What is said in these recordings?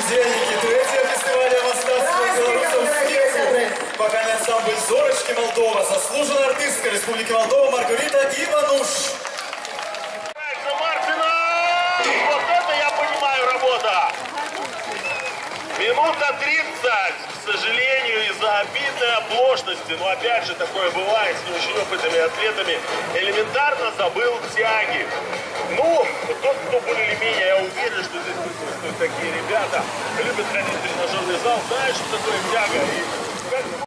Бездельники, третьего фестиваля восставшего белорусов в Минске. Вокальный ансамбль «Зорочки Молдова», заслуженная артистка Республики Молдова Маргарита Ивануш. Мартина! Вот это я понимаю работа! Минута 30, к сожалению, из-за обидной оплошности, но опять же такое бывает с не очень опытными атлетами, элементарно забыл тяги. Ну, тот, кто более или менее, я уверен, что здесь присутствуют такие ребята, любят ходить в тренажерный зал, знают, что такое тяга. И как...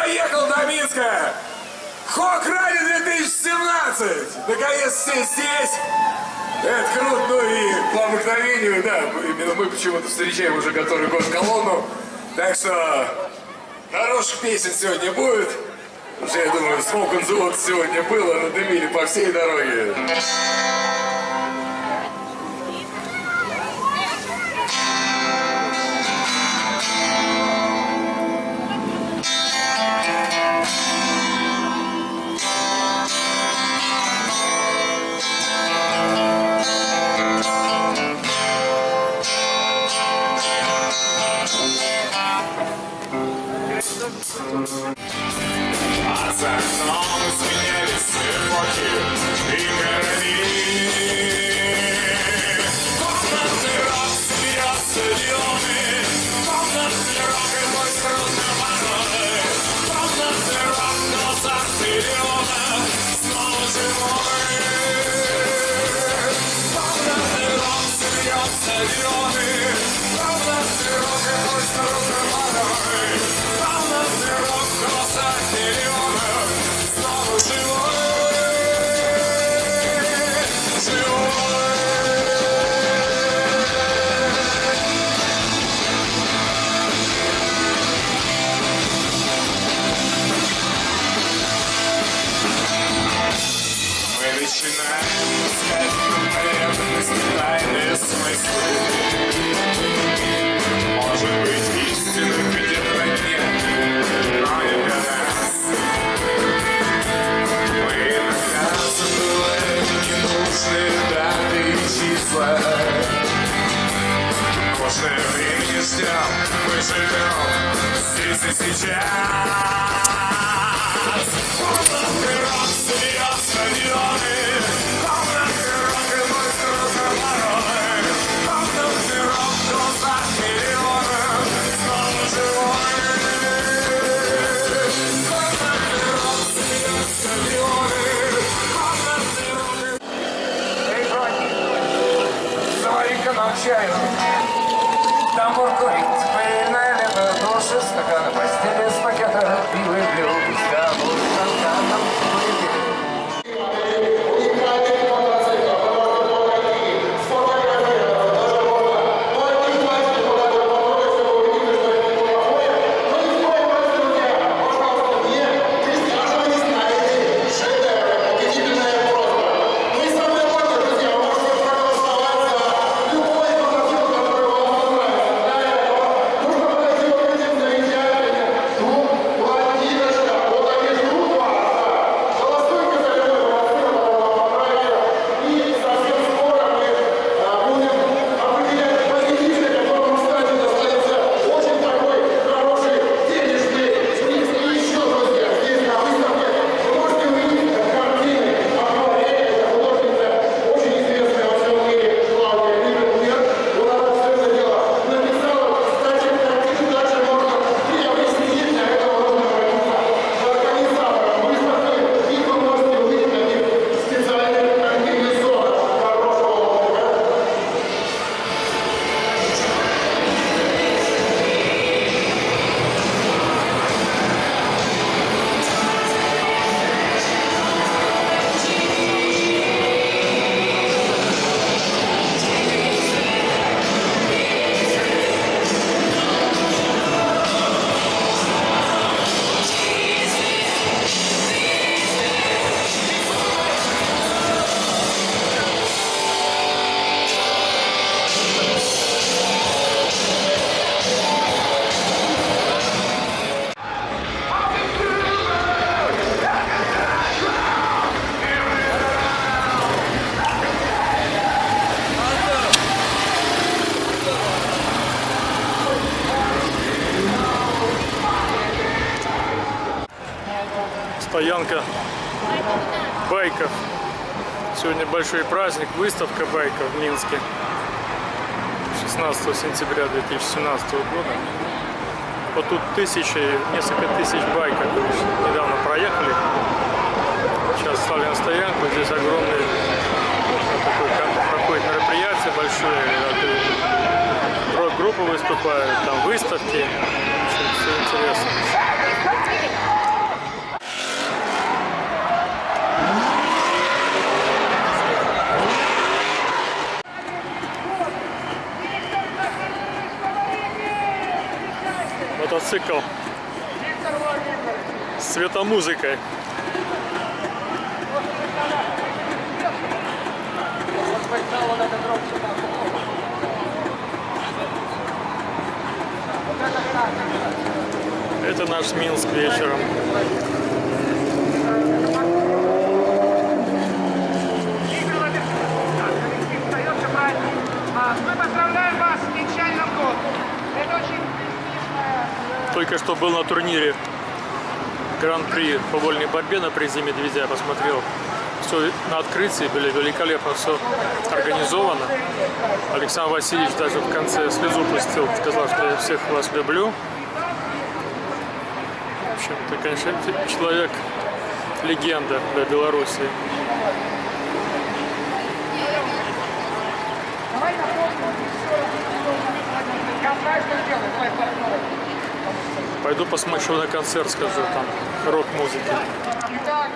доехал до Минска! Хок-ралли 2017! Наконец все здесь! Это круто, ну и по обыкновению, да, именно мы почему-то встречаем уже который год колонну. Так что хороших песен сегодня будет. Уже, я думаю, Smoke on the Water сегодня было, надымили по всей дороге. А за окном сменялись эпохи и короли. Комнатный рок смеется зеленый, комнатный рок и мой струнный порой. Комнатный рок в глазах миллиона снова живой. Комнатный рок смеется зеленый, комнатный рок и мой струнный порой. Комнатный рок в глазах миллионов снова живой, живой. Мы начинаем искать поверхности тайные смыслы. Может быть, истина где-то на дне, но не для нас. Мы иногда забываем ненужные даты и числа. Нужное время не ждем, мы живем здесь и сейчас. Комнатный рок смеется миллионы, комнатный рок и мой струнный порой. Комнатный рок в глазах миллионов снова живой. Комнатный рок смеется миллионы, комнатный рок. Эй, Брони, завари-ка нам чаю. Тамбур курит, пыльная лето души, стаканы постели с пакета, пиво и блюд, стакан, там Стоянка байков. Сегодня большой праздник, выставка байков в Минске. 16 сентября 2017 года. Вот тут несколько тысяч байков недавно проехали. Сейчас стали на стоянку. Здесь огромный проходит мероприятие большое. Рок-группы выступают, там выставки. Очень все интересно. мотоцикл с светомузыкой. Это наш Минск вечером. Мы поздравляем вас с венчальным годом. Это очень престижная... Только что был на турнире Гран-при по вольной борьбе на призе Медведя. Посмотрел. Все на открытии, были великолепно все организовано. Александр Васильевич даже в конце слезу пустил, сказал, что я всех вас люблю. В общем-то, конечно, человек легенда для Беларуси. Давай напомним, что делаем. Давай партнеры. Пойду посмотрю на концерт, скажу, там рок-музыки. Итак,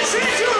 Treat you